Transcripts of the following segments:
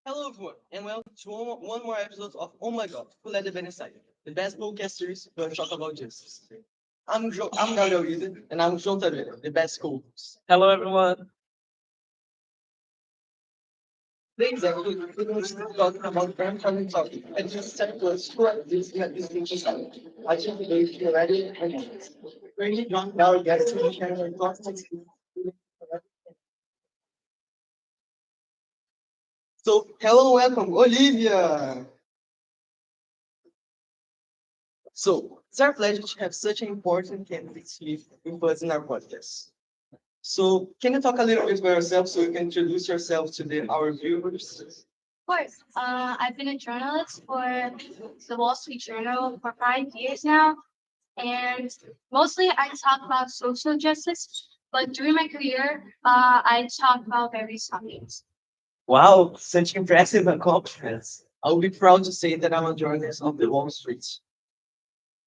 Hello everyone, and welcome to one more episode of Oh My God, Who Let the Band Inside? The best podcast series where we talk about justice. I'm Gabriel Ida, and I'm João Taveira, the best co-host. Hello, everyone. Today exactly, we're going to talk about grandfather topic, and just step was for this thing to I think today you're ready and really John now gets to share our thoughts. So, hello, welcome, Olivia. So, it's our pleasure to have such an important candidate here with us in our podcast. So, can you talk a little bit about yourself so you can introduce yourself to our viewers? Of course. I've been a journalist for the Wall Street Journal for 5 years now, and mostly I talk about social justice. But during my career, I talk about various topics. Wow, such impressive accomplishments. I'll be proud to say that I'm a journalist of the Wall Street.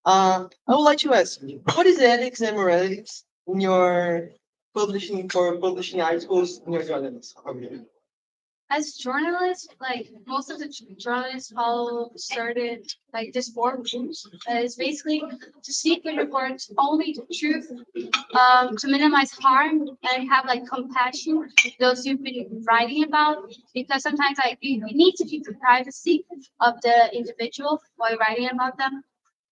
I would like to ask you, what is the ethics and moralities in your publishing articles in your journalism? As journalists, like most of the journalists follow certain like this four rules. It's basically to seek and report only the truth, to minimize harm and have like compassion for those you've been writing about. Because sometimes like you need to keep the privacy of the individual while you're writing about them.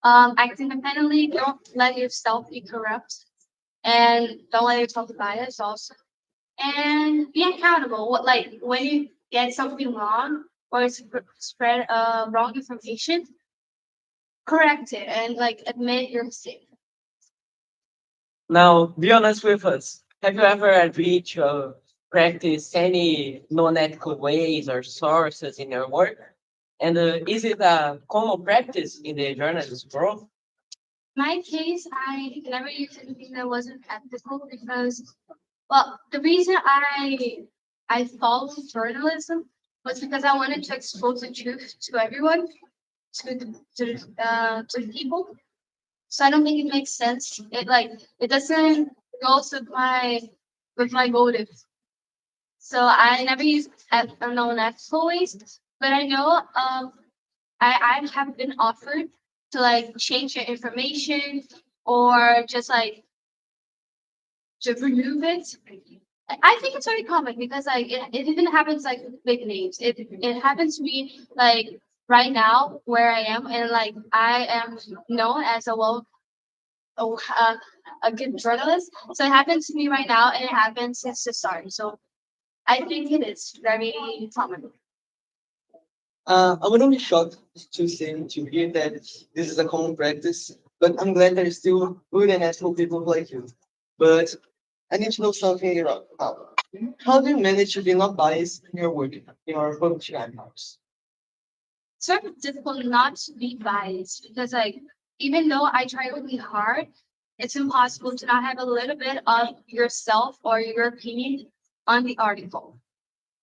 Act independently. Don't let yourself be corrupt, and don't let yourself be biased also, and be accountable. What like when you get something wrong or spread wrong information, correct it and like admit your mistake. Now, be honest with us. Have you ever agreed to practice any non-ethical ways or sources in your work? And is it a common practice in the journalism world? My case, I never used anything that wasn't ethical because, well, the reason I followed journalism was because I wanted to expose the truth to everyone, to the people. So I don't think it makes sense. It doesn't go with my motive. So I never use unknown ethical ways, but I know I have been offered to like change your information or just like to remove it. I think it's very common because like it even happens like with big names. It happens to me like right now where I am, and like I am known as oh, uh, a good journalist. So it happens to me right now, and it happens since the start. So I think it is very common. I wouldn't be shocked to hear that this is a common practice, but I'm glad there's still good and ethical people like you. But I need to know something here now. How do you manage to be not biased in your work, in your publishing articles? It's very difficult not to be biased because like even though I try really hard, it's impossible to not have a little bit of yourself or your opinion on the article.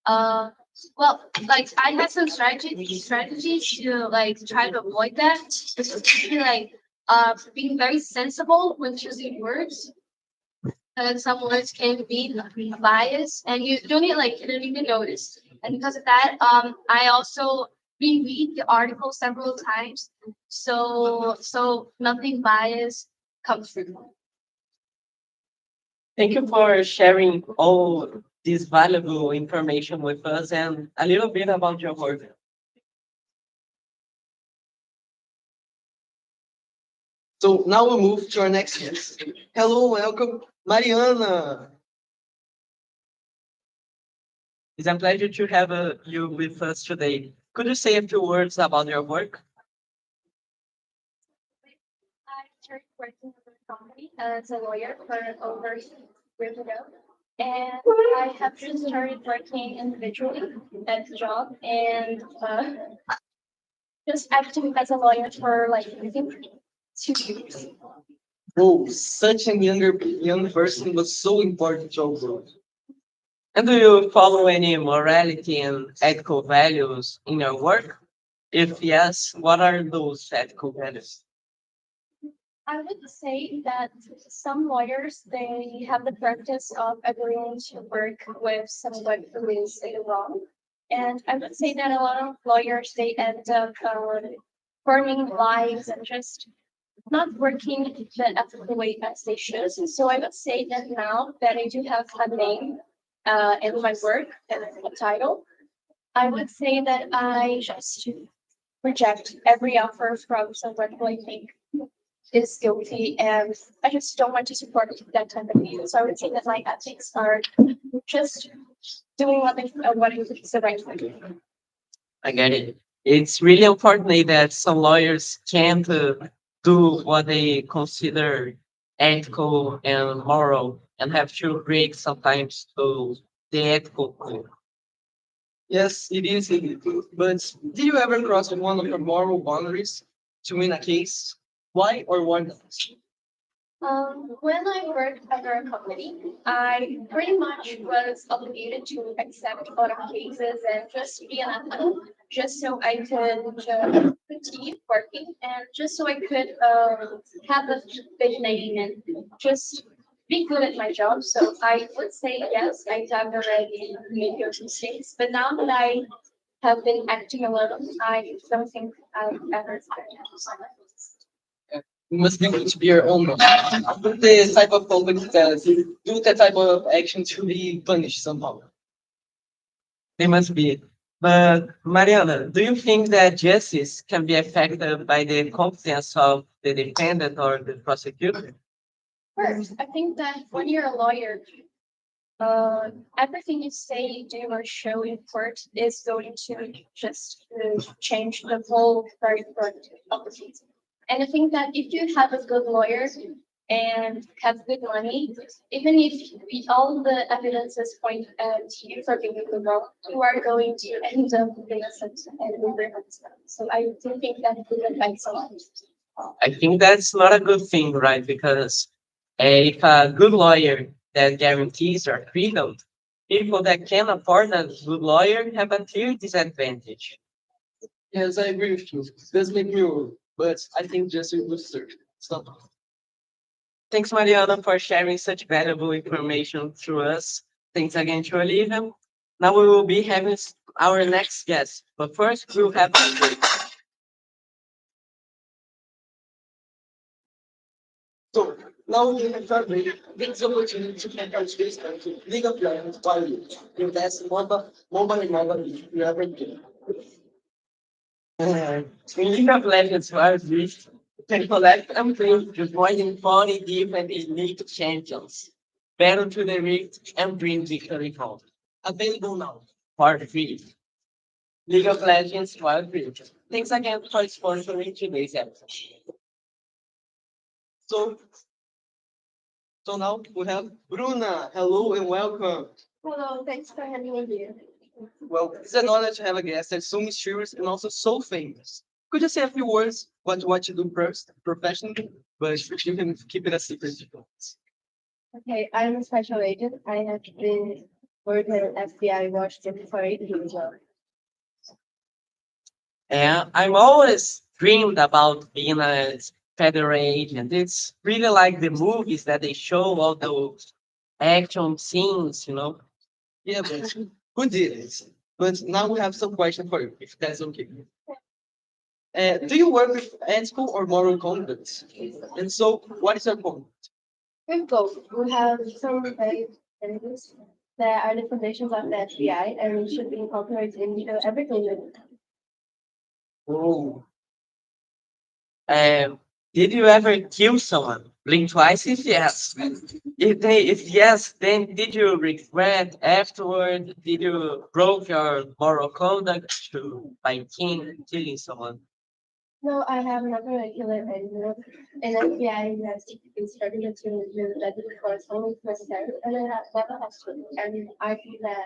Uh, well, like I had some strategies to like try to avoid that. Especially like being very sensible when choosing words. Some words can be biased, and you don't even notice. And because of that, I also reread the article several times, so nothing biased comes through. Thank you for sharing all this valuable information with us and a little bit about your work. So now we move to our next guest. Hello, welcome, Mariana. It's a pleasure to have you with us today. Could you say a few words about your work? I started working with a company as a lawyer for over years ago. And I have just started working individually at the job and just acting as a lawyer for like I think 2 years. Oh, such a young person was so important to our growth. And do you follow any morality and ethical values in your work? If yes, what are those ethical values? I would say that some lawyers they have the practice of agreeing to work with someone who is in the wrong. And I would say that a lot of lawyers they end up forming lies and just not working the ethical way as they should. So I would say that now that I do have a name in my work and a title, I would say that I just reject every offer from someone who I think is guilty, and I just don't want to support that type of view. So I would say that my ethics are just doing what I think is the right thing. I get it. It's really important that some lawyers can't do what they consider ethical and moral and have to break sometimes to the ethical code. Yes, it is. But do you ever cross one of your moral boundaries to win a case? Why or why not? When I worked under a company, I pretty much was obligated to accept a lot of cases and just be an ethical, just so I could continue working and just so I could have a big name and just be good at my job. So I would say yes, I have already made those mistakes, but now that I have been acting alone, I don't think I've ever. You must be good to be your own boss. The type of company that do that type of action to be punished somehow. They must be. But Mariana, do you think that justice can be affected by the competence of the defendant or the prosecutor? First, I think that when you're a lawyer, everything you say, do, or show in court is going to just change the whole verdict of the case. And I think that if you have a good lawyer and have good money, even if all the evidences point at you for being in the wrong, you are going to end up innocent and regret. So I do think that it would affect someone. I think that's not a good thing, right? Because if a good lawyer that guarantees your freedom, people that can afford a good lawyer have a clear disadvantage. Yes, I agree with you. It does make me worry, but I think just a good search. It's not. Thanks, Mariana, for sharing such valuable information to us. Thanks again to Olivia. Now we will be having our next guest, but first we'll have a break. So now we have survey gives opportunity to compare space to legal plans value. Invest mobile you ever can. In League of Legends Wild Rift, you can collect and play with more than 40 different elite champions. Battle to the Rift and bring victory home. Available now. Part 3. League of Legends Wild Rift. Thanks again for sponsoring today's episode. So so now we have Bruna. Hello and welcome. Hello, thanks for having me here. Well, it's an honor to have a guest that's so mysterious and also so famous. Could you say a few words what you do first professionally, but you can keep it a secret. Okay, I'm a special agent. I have been working at FBI Washington for 8 years now. And I'm always dreamed about being a federal agent. It's really like the movies that they show all those action scenes, you know. Yeah, but who did it? But now we have some question for you, if that's okay. Do you work with ethical or moral conduct? And so, what is your conduct? We both. We have some values that are the foundations of the FBI and should be incorporated into everything we do. Oh, Um, did you ever kill someone? Blink twice if yes. If yes, then did you regret afterward? Did you broke your moral conduct to by killing someone? No, I have never regular and an FBI investigation started to review that before it's only necessary, and I have never has to. And I feel that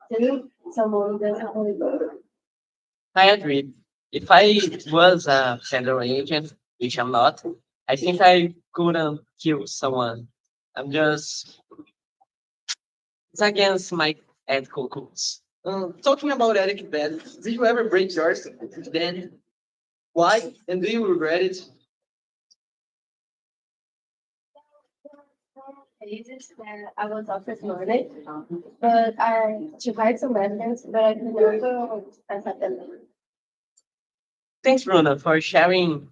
killing someone doesn't only go. I agree. If I was a federal agent, which I'm not, I think I couldn't kill someone. I'm just it's against my ethical codes. talking about ethic bad, did you ever break yours? Then why? And do you regret it? phases that I was offered knowledge, but I tried some evidence, but I could never accept them. Thanks, Bruno, for sharing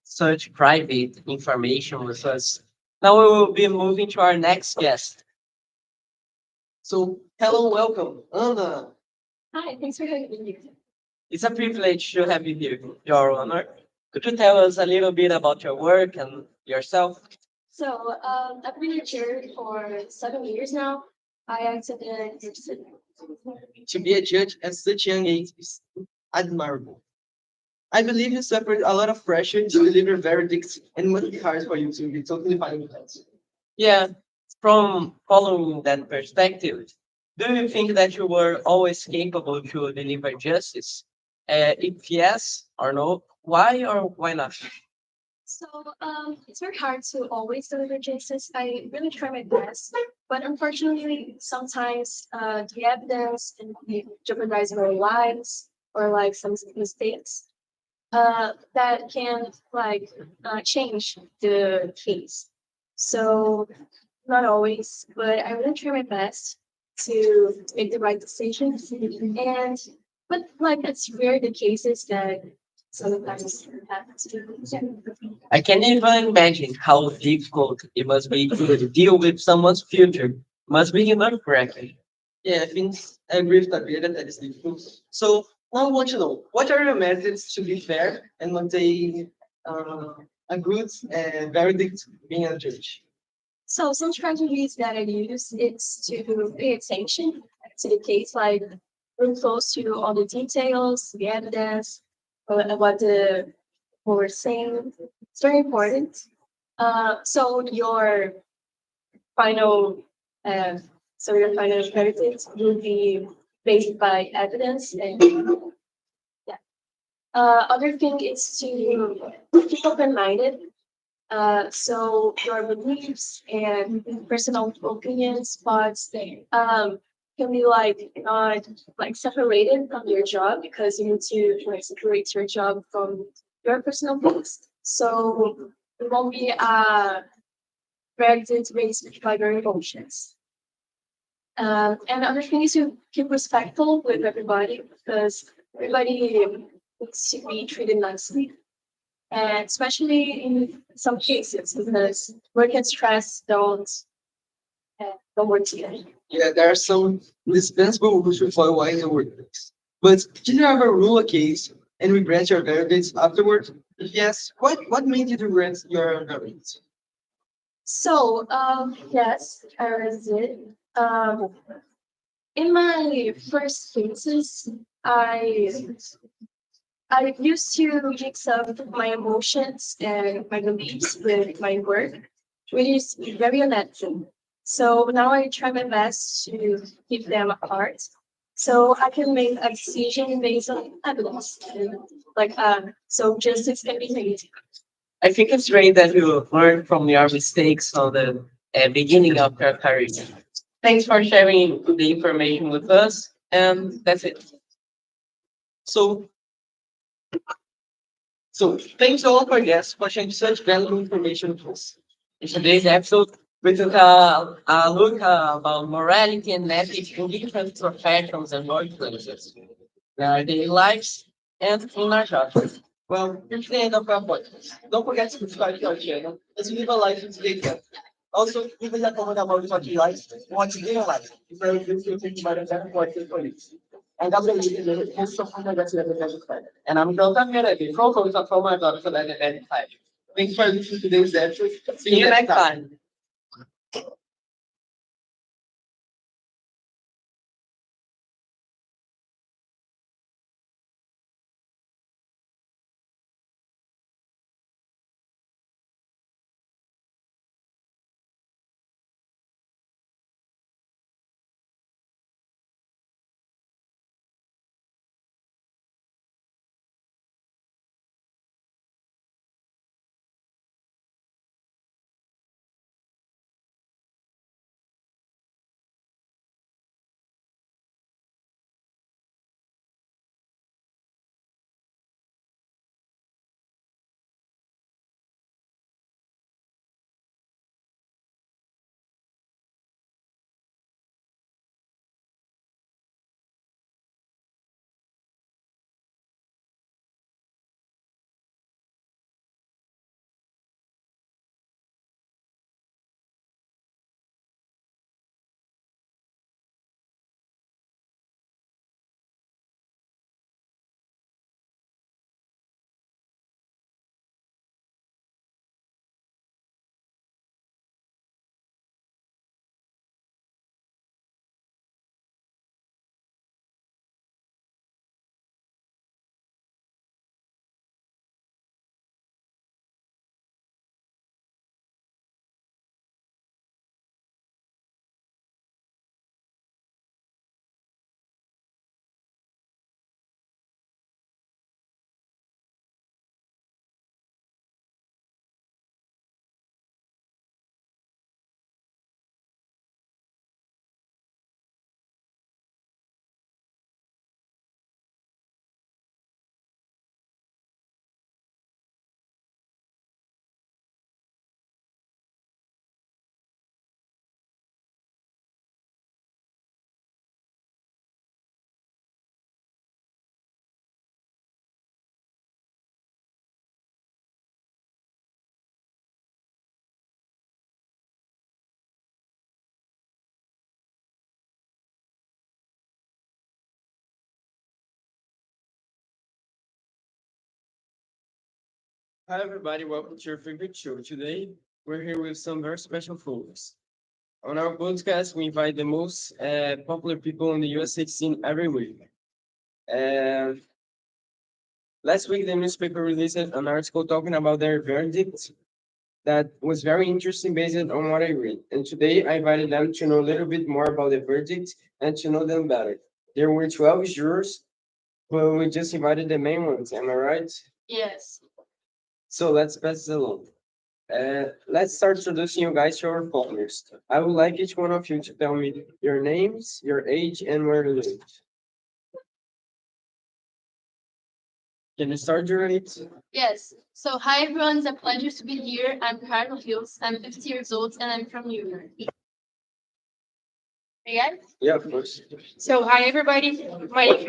such private information with us. Now we will be moving to our next guest. So, hello, welcome, Anna. Hi, thanks for having me here. It's a privilege to have you here, Your Honor. Could you tell us a little bit about your work and yourself? So, I've been a judge for 7 years now. I acted in New City. To be a judge at such a young age is admirable. I believe you suffered a lot of pressure to deliver verdicts and it must be hard for you to be totally fine with that. Yeah, from following that perspective, do you think that you were always capable to deliver justice? If yes or no, why or why not? So, it's very hard to always deliver justice. I really try my best, but unfortunately, sometimes the evidence and jeopardizing our lives or like some mistakes that can like change the case. So not always, but I really try my best to make the right decisions. And but like it's rare the cases that sometimes happens to. I can even imagine how difficult it must be to deal with someone's future. Must be not correctly. Yeah, I think I agree with that. That is difficult. So now I want to know what are your methods to be fair and maintain a good verdict being a judge? So some strategies that I use is to pay attention to the case, like look close to all the details, the evidence, what we're saying. It's very important. So final, uh, your final verdict will be based by evidence, and yeah. Other thing is to keep open-minded. So your beliefs and personal opinions, thoughts, can be like not like separated from your job because you need to like separate your job from your personal beliefs. So it won't be reacted based by your emotions. And the other thing is to keep respectful with everybody because everybody needs to be treated nicely, and especially in some cases because work and stress don't work together. Yeah, there are some indispensable rules to follow in the workplace. But did you ever rule a case and regret your verdict afterwards? If yes, what made you regret your verdict? So yes, I was it. In my first cases, I I used to mix up my emotions and my beliefs with my work, which is very unnatural. So now I try my best to keep them apart, so I can make a decision based on evidence. So justice can be made. I think it's great that you learn from your mistakes on the beginning of your career. Thanks for sharing the information with us, and that's it. So so thanks to all of our guests for sharing such valuable information with us. In today's episode, we took a look about morality and ethics in different professions and workplaces, in our daily lives, and in our jobs. Well, here's the end of our podcast. Don't forget to subscribe to our channel as we live a life in today's world. Also, even já como da mão de aqui likes, once again like, if I do feel think about it, that's important for you. And that's what we do. It's so fun that you have a and I'm going to get it. From my daughter for that event. Thanks for listening to today's episode. See you next time. Hi everybody, welcome to your favorite show. Today we're here with some very special folks. On our podcast, we invite the most popular people in the USA scene every week. And last week, the newspaper released an article talking about their verdict that was very interesting based on what I read. And today, I invited them to know a little bit more about the verdict and to know them better. There were 12 jurors, but we just invited the main ones. Am I right? Yes. So let's pass it along. Let's start introducing you guys to our followers. I would like each one of you to tell me your names, your age, and where you live. Can you start, Juliet? Yes. So hi everyone, it's a pleasure to be here. I'm Carlo Hills. I'm 50 years old and I'm from New York. Yeah. Yeah, of course. So hi everybody.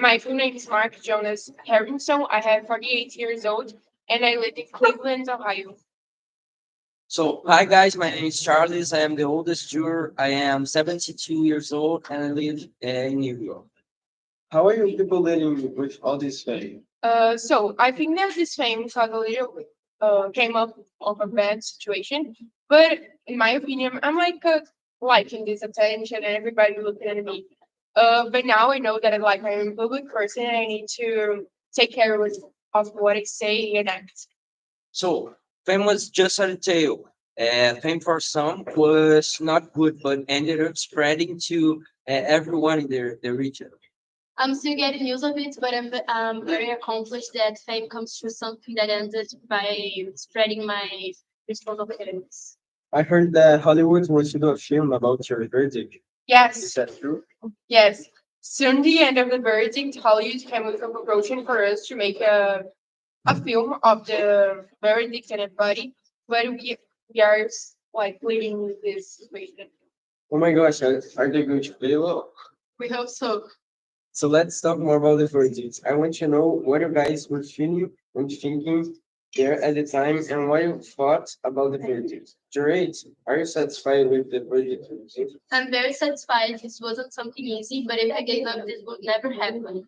My full name is Mark Jonas Harrington. I have 48 years old and I live in Cleveland, Ohio. So, hi guys, my name is Charles. I am the oldest juror. I am 72 years old and I live in New York. How are you people living with all this fame? So I think that this fame got a little came up of a bad situation, but in my opinion, I'm like liking this attention and everybody looking at me. But now I know that I'm a public person and I need to take care of what I say and act. So, fame was just a detail. Fame for some was not good, but ended up spreading to everyone in the region. I'm still getting news of it, but I'm very accomplished that fame comes through something that ended by spreading my responsibilities. I heard that Hollywood wants to do a film about your verdict. Is Yes, that true? yes. Soon the end of the verdict, Hollywood came with a proposal for us to make a film of the verdict and everybody, but we are like living with this situation. Oh my gosh, are they going to play well? We hope so. So let's talk more about the verdict. I want to know what you guys were feeling and thinking there at the time and what you thought about the verdict. Gerard, are you satisfied with the verdict? I'm very satisfied. This wasn't something easy, but if I gave up, this would never happen.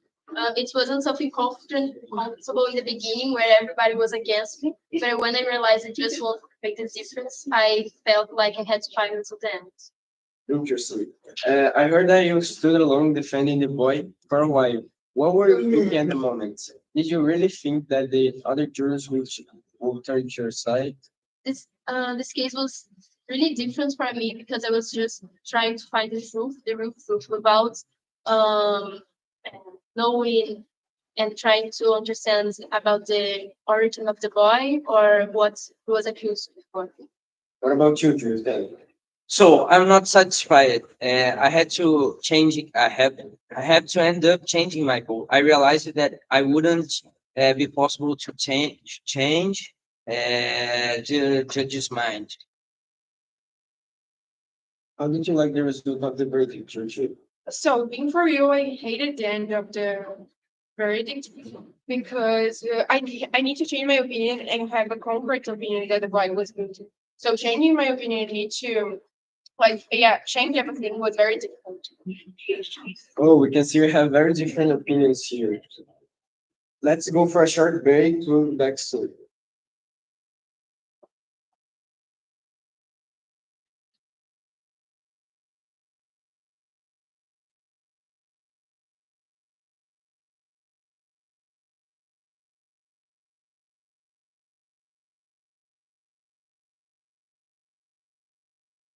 It wasn't something comfortable in the beginning where everybody was against me, but when I realized it just won't make the difference, I felt like I had to fight until the end. Interesting. I heard that you stood alone defending the boy for a while. What were you thinking at the moment? Did you really think that the other jurors would turn to your side? This case was really different for me because I was just trying to find the real truth, without um, knowing and trying to understand about the origin of the boy or what he was accused before. What about you, Drew? Then? So I'm not satisfied. I had to change. I have to end up changing my goal. I realized that I wouldn't be possible to change the judge's mind. How did you like the result of the verdict, Drew? So being for you, I hated the end of the verdict because I need to change my opinion and have a concrete opinion that the boy was guilty. So changing my opinion, I need to change everything was very difficult. Oh, we can see we have very different opinions here. Let's go for a short break. We'll be back soon.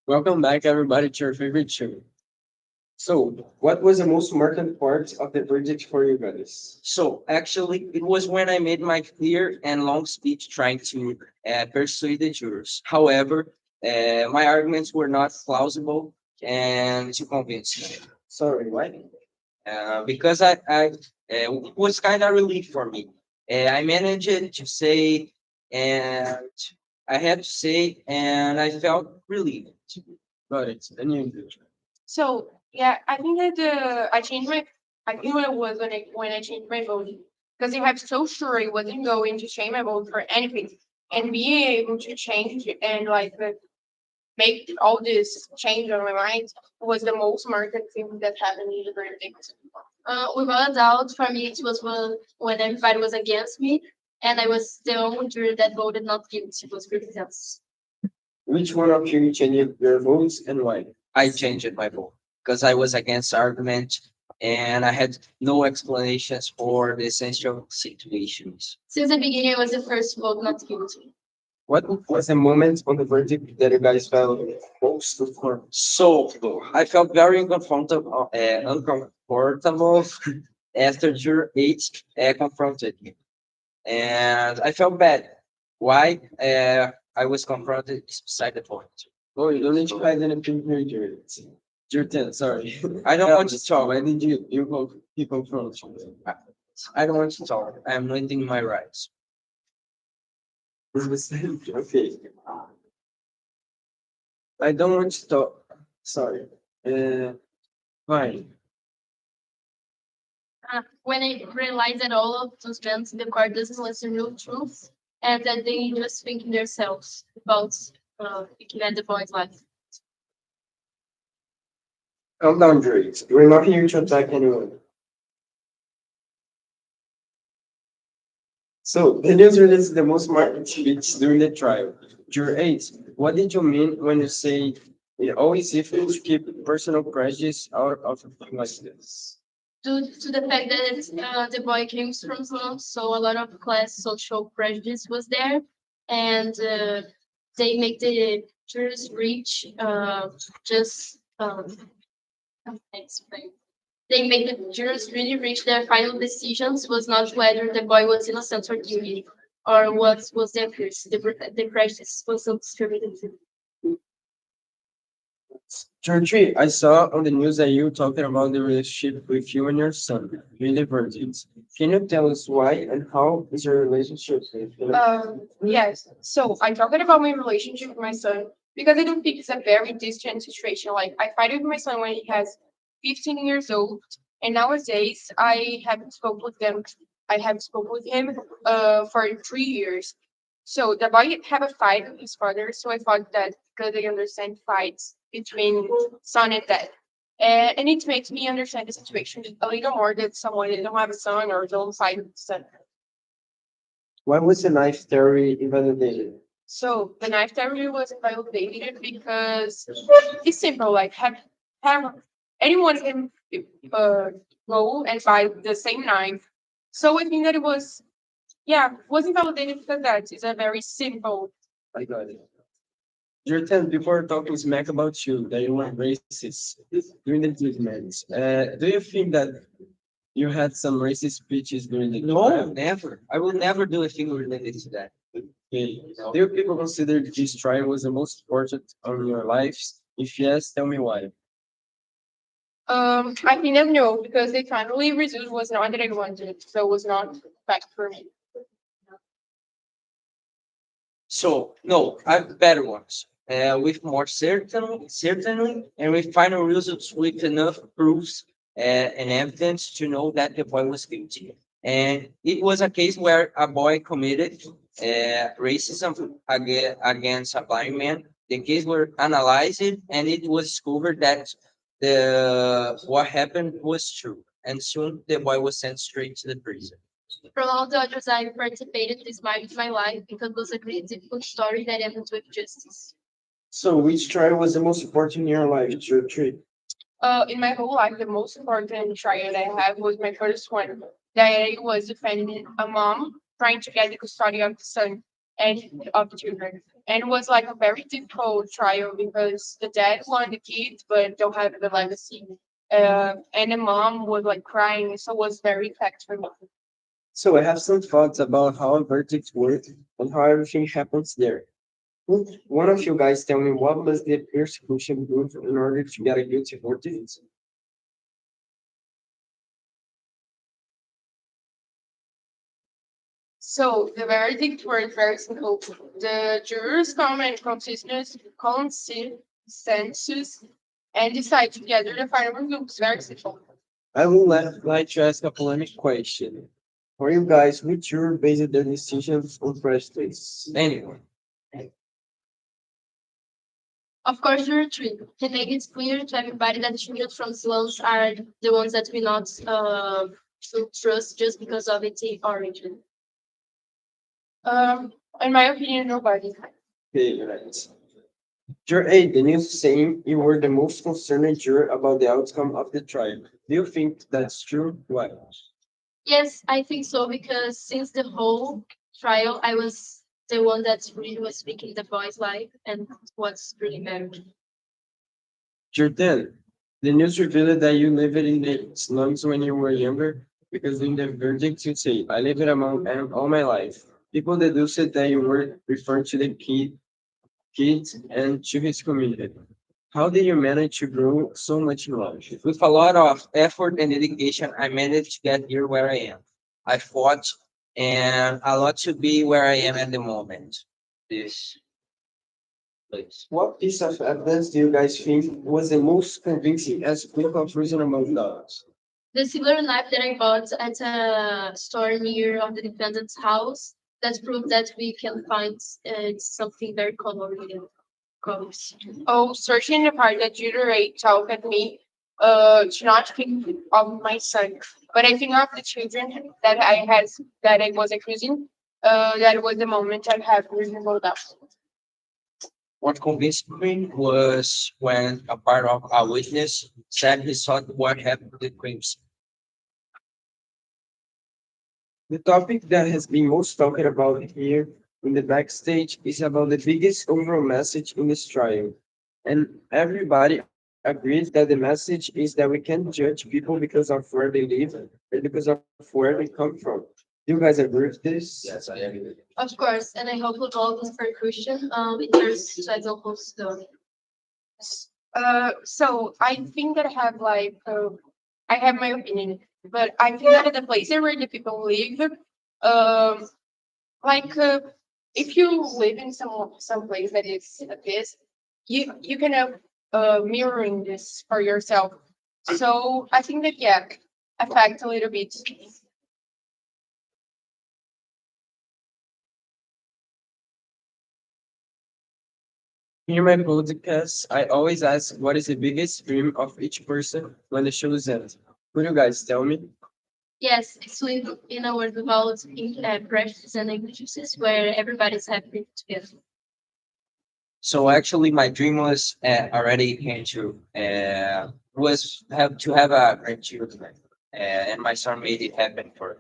Welcome back, everybody, to your favorite show. So, what was the most marked part of the verdict for you guys? So actually, it was when I made my clear and long speech trying to persuade the jurors. However, my arguments were not plausible and too convincing. Sorry, what? Because it was kind of relief for me. I managed it to say, and I had to say, and I felt relieved. Got it. And you? So yeah, I think that I changed my. I think what it was when I changed my vote because I was so sure I wasn't going to change my vote for anything, and being able to change and make all this change on my mind was the most marked thing that happened in the verdict. Without a doubt, for me, it was when everybody was against me, and I was the only juror that voted not guilty. It was pretty tense. Which one of you changed your votes and why? I changed my vote because I was against argument and I had no explanations for the essential situations. Since the beginning, I was the first vote not guilty. What was a moment on the verdict that you guys felt most for? So I felt very uncomfortable after juror 8 confronted me. And I felt bad. Why? I was confronted beside the point. Oh, you don't need to hide anything here, Jared. Jordan, sorry. I don't want to talk. Why did you confront you? I don't want to talk. I am limiting my rights. Okay. I don't want to talk. Sorry. Fine. When I realized that all of those men in the court doesn't listen real truth and that they just think themselves about thinking at the boy's life. Calm down, Drake. We're not here to attack anyone. So, the news released the most marked tweets during the trial. Juror 8, what did you mean when you say it always difficult to keep personal prejudice out of things like this? Due to the fact that the boy came from slums, so a lot of class social prejudice was there, and they make the jurors reach just how can I explain? They make the jurors really reach their final decisions was not whether the boy was innocent or guilty, or what was the accuracy. The prejudice was so distributed. Juror 3, I saw on the news that you talking about the relationship with you and your son during the verdict. Can you tell us why and how is your relationship with him? Yes. So I talked about my relationship with my son because I don't think it's a very distant situation. Like I fight with my son when he has 15 years old, and nowadays I haven't spoke with them. I have spoke with him for 3 years. So the boy have a fight with his father. So I thought that because I understand fights between son and dad. And it makes me understand the situation a little more that someone that don't have a son or don't fight with the son. Why was the knife theory invalidated? So the knife theory was invalidated because it's simple. Like have anyone can uh, go and buy the same knife. So I think that it was was invalidated because that is a very simple. I got it. Jordan, before talking smack about you, that you were racist during the treatment, do you think that you had some racist speeches during the No, trial? never. I will never do a thing related to that. Okay. Do you people consider this trial was the most important of your lives? If yes, tell me why. I think that no, because the finally result was not that I wanted, so it was not fact for me. So no, I have better ones. With more certainly, and with final results with enough proofs and evidence to know that the boy was guilty. And it was a case where a boy committed racism against a blind man. The case were analyzed, and it was discovered that the what happened was true. And soon the boy was sent straight to the prison. From all the others I participated, this might be my life because it was a great difficult story that ended with justice. So, which trial was the most important in your life, Juror 3? In my whole life, the most important trial that I have was my first one. That I was defending a mom trying to get the custody of the son and of the children. And it was like a very difficult trial because the dad wanted the kids but don't have the legacy. And the mom was like crying, so it was very impactful for me. So, I have some thoughts about how a verdict works and how everything happens there. Would one of you guys tell me what must the persecution do in order to get a guilty verdict? So the verdict was very simple. The jurors come and consensus and decide together the final result. It's very simple. I would like to ask a polemic question. For you guys, which juror based their decisions on prejudice? Anyway. Of course, you're true. To make it clear to everybody that children from slums are the ones that we not should trust just because of its origin. In my opinion, nobody. Okay, right. Juror A, the news saying you were the most concerned juror about the outcome of the trial. Do you think that's true? Why? Yes, I think so because since the whole trial, I was the one that really was speaking the voice live and what's really bad. Jordan, the news revealed that you lived in the slums when you were younger because in the verdict you say, I lived among them all my life. People deduced that you were referring to the kids and to his community. How did you manage to grow so much knowledge? With a lot of effort and dedication, I managed to get here where I am. I fought and a lot to be where I am at the moment. This place. What piece of evidence do you guys think was the most convincing as proof of reasonable doubt? The silver knife that I bought at a store near of the defendant's house that proved that we can find something very common in colors. Oh, searching the part that Deuterate told at me, to not think of my son, but I think of the children that I was accusing. That was the moment I have reasonable doubt. What convinced me was when a part of a witness said he saw what happened to the crimes. The topic that has been most talked about here in the backstage is about the biggest overall message in this trial. And everybody agrees that the message is that we can't judge people because of where they live or because of where they come from. Do you guys agree with this? Yes, I agree. Of course, and I hope with all this percussion, it turns to as a whole story. So I think that I have my opinion, but I think that the places where the people live, um, like if you live in some place that is like this, you can have mirroring this for yourself. So I think that yeah, affect a little bit. In my podcast, I always ask what is the biggest dream of each person when the show is ends. Could you guys tell me? Yes, it's live in a world without pressures and injustices where everybody's happy together. So actually, my dream was already came true. Was have to have a grandchildren, and my son made it happen for.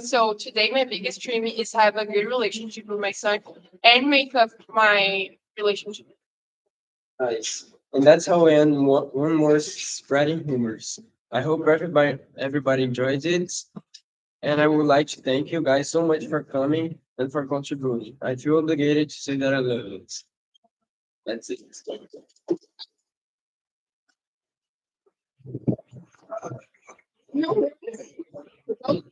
So today my biggest dream is have a good relationship with my son and make up my relationship. Nice. And that's how we end one more spreading humors. I hope everybody enjoyed it. And I would like to thank you guys so much for coming and for contributing. I feel obligated to say that I love it. That's it. No, no,